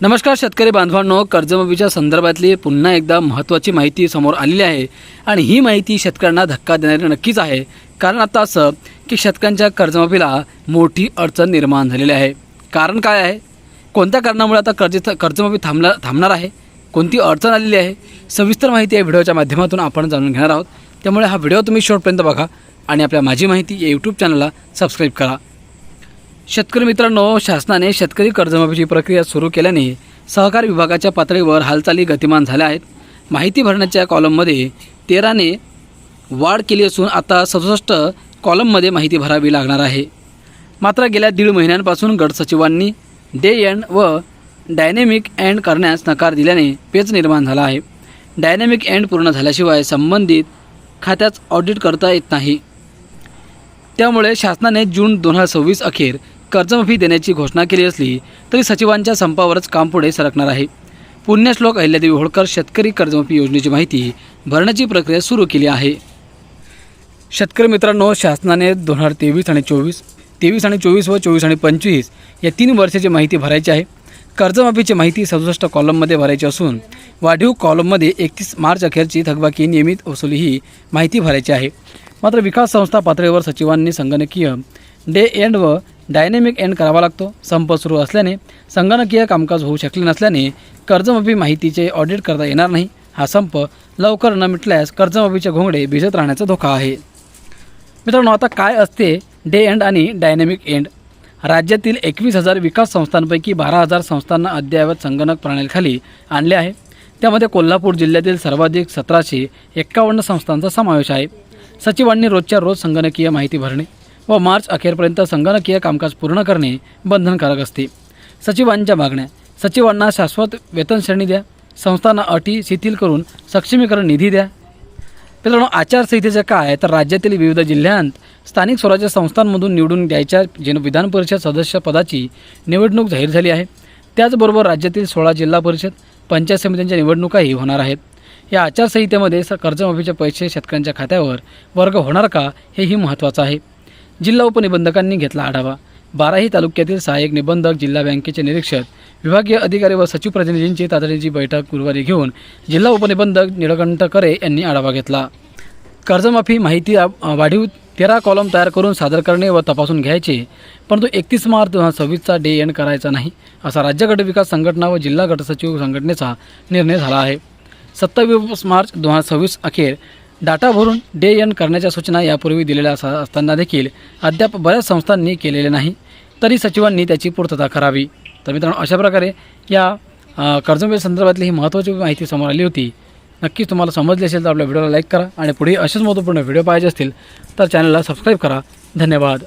नमस्कार शेतकरी बांधवांनो, कर्जमाफीच्या संदर्भातली पुन्हा एकदा महत्त्वाची माहिती समोर आलेली आहे आणि ही माहिती शेतकऱ्यांना धक्का देणारी नक्कीच आहे। कारण आता असं की शेतकऱ्यांच्या कर्जमाफीला मोठी अडचण निर्माण झालेली आहे। कारण काय आहे, कोणत्या कारणामुळे आता कर्जमाफी थांबणार आहे, कोणती अडचण आलेली आहे, सविस्तर माहिती या व्हिडिओच्या माध्यमातून आपण जाणून घेणार आहोत। त्यामुळे हा व्हिडिओ तुम्ही शेवटपर्यंत बघा आणि आपल्या माझी माहिती या यूट्यूब चॅनलला सबस्क्राईब करा। शेतकरी मित्रांनो, शासनाने शेतकरी कर्जमाफीची प्रक्रिया सुरू केल्याने सहकार विभागाच्या पातळीवर हालचाली गतिमान झाल्या आहेत। माहिती भरण्याच्या कॉलममध्ये 13ने वाढ केली असून आता 67 कॉलममध्ये माहिती भरावी लागणार आहे। मात्र गेल्या 1.5 महिन्यांपासून गट सचिवांनी डे एंड व डायनॅमिक एंड करण्यास नकार दिल्याने पेच निर्माण झाला आहे। डायनॅमिक एंड पूर्ण झाल्याशिवाय संबंधित खात्यात ऑडिट करता येत नाही। त्यामुळे शासनाने जून 2026 अखेर कर्जमाफी देण्याची घोषणा केली असली तरी सचिवांच्या संपावरच काम पुढे सरकणार आहे। पुण्यश्लोक अहिल्यादेवी होळकर शेतकरी कर्जमाफी योजनेची माहिती भरण्याची प्रक्रिया सुरू केली आहे। शेतकरी मित्रांनो, शासनाने 2023 आणि 24 व 24 आणि 25 या 3 वर्षाची माहिती भरायची आहे। कर्जमाफीची माहिती 67 कॉलममध्ये भरायची असून वाढीव कॉलममध्ये 31 मार्च अखेरची थकबाकी नियमित वसुली ही माहिती भरायची आहे। मात्र विकास संस्था पातळीवर सचिवांनी संगणकीय डे एंड व डायनॅमिक एंड करावा लागतो। संप सुरू असल्याने संगणकीय कामकाज होऊ शकले नसल्याने कर्जमाफी माहितीचे ऑडिट करता येणार नाही। हा संप लवकर न मिटल्यास कर्जमाफीचे घोंगडे भिजत राहण्याचा धोका आहे। मित्रांनो, आता काय असते डे एंड आणि डायनॅमिक एंड? राज्यातील 21,000 विकास संस्थांपैकी 12,000 संस्थांना अद्ययावत संगणक प्रणालीखाली आणले आहे। त्यामध्ये कोल्हापूर जिल्ह्यातील सर्वाधिक 1751 संस्थांचा समावेश आहे। सचिवांनी रोजच्या रोज संगणकीय माहिती भरणे व मार्च अखेरपर्यंत संगणकीय कामकाज पूर्ण करणे बंधनकारक असते। सचिवांच्या मागण्या: सचिवांना शाश्वत वेतन श्रेणी द्या, संस्थांना अटी शिथिल करून सक्षमीकरण निधी द्या। मित्रांनो, आचारसंहितेचे काय तर राज्यातील विविध जिल्ह्यांत स्थानिक स्वराज्य संस्थांमधून निवडून द्यायच्या विधान परिषद सदस्य पदाची निवडणूक जाहीर झाली आहे। त्याचबरोबर राज्यातील 16 जिल्हा परिषद पंचायत समित्यांच्या निवडणुकाही होणार आहेत। या आचारसंहितेमध्ये कर्जमाफीचे पैसे शेतकऱ्यांच्या खात्यावर वर्ग होणार का, हेही महत्त्वाचं आहे। जिल्हा उपनिबंधकांनी घेतला आढावा। 12ही तालुक्यातील सहाय्यक निबंधक, जिल्हा बँकेचे निरीक्षक, विभागीय अधिकारी व सचिव प्रतिनिधींची तातडीची बैठक गुरुवारी घेऊन जिल्हा उपनिबंधक निळकंठ करे यांनी आढावा घेतला। कर्जमाफी माहिती वाढीव 13 कॉलम तयार करून सादर करणे व तपासून घ्यायचे, परंतु 31 मार्च 2026चा डे एंड करायचा नाही, असा राज्य गट विकास संघटना व जिल्हा गट सचिव संघटनेचा निर्णय झाला आहे। 27 मार्च 2026 अखेर डाटा भरून डे एंड करण्याच्या सूचना यापूर्वी दिलेल्या असताना देखील अद्याप बऱ्याच संस्थांनी केलेले नाही, तरी सचिवांनी त्याची पूर्तता करावी। तर मित्रांनो, अशा प्रकारे या कर्जमाफी संदर्भातली ही महत्त्वाची माहिती समोर आली होती। नक्कीच तुम्हाला समजली असेल तर आपल्या व्हिडिओला लाईक करा आणि पुढे असेच महत्त्वपूर्ण व्हिडिओ पाहिजे असतील तर चॅनलला सबस्क्राईब करा। धन्यवाद।